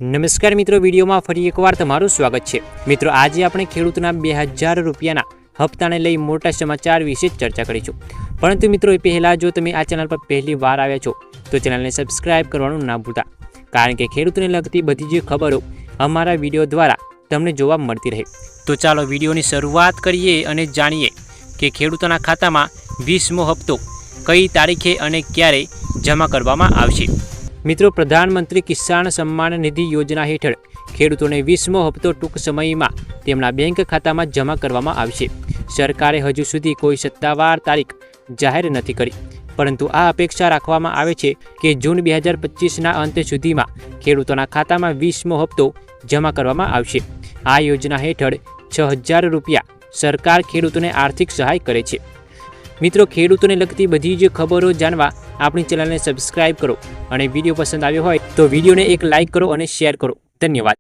નમસ્કાર મિત્રો, વિડીયોમાં ફરી એકવાર તમારું સ્વાગત છે। મિત્રો, આજે આપણે ખેડૂતના 2000 રૂપિયાના હપ્તાને લઈ મોટા સમાચાર વિશે ચર્ચા કરીશું। પરંતુ મિત્રો, એ પહેલાં જો તમે આ ચેનલ પર પહેલી વાર આવ્યા છો તો ચેનલને સબસ્ક્રાઇબ કરવાનું ના ભૂલતા, કારણ કે ખેડૂતોને લગતી બધી જ ખબરો અમારા વિડીયો દ્વારા તમને જોવા મળતી રહે। તો ચાલો વિડીયોની શરૂઆત કરીએ અને જાણીએ કે ખેડૂતોના ખાતામાં 20મો હપ્તો કઈ તારીખે અને ક્યારે જમા કરવામાં આવશે। મિત્રો, પ્રધાનમંત્રી કિસાન સન્માન નિધિ યોજના હેઠળ ખેડૂતોને 20મો હપ્તો ટૂંક સમયમાં તેમના બેંક ખાતામાં જમા કરવામાં આવશે। સરકારે હજુ સુધી કોઈ સત્તાવાર તારીખ જાહેર નથી કરી, પરંતુ આ અપેક્ષા રાખવામાં આવે છે કે જૂન 2025ના અંત સુધીમાં ખેડૂતોના ખાતામાં 20મો હપ્તો જમા કરવામાં આવશે। આ યોજના હેઠળ 6000 રૂપિયા સરકાર ખેડૂતોને આર્થિક સહાય કરે છે। મિત્રો, ખેડૂતોને લગતી બધી જ ખબરો જાણવા આપણી ચેનલને સબસ્ક્રાઇબ કરો અને વિડીયો પસંદ આવ્યો હોય તો વિડીયોને એક લાઇક કરો અને શેર કરો। ધન્યવાદ।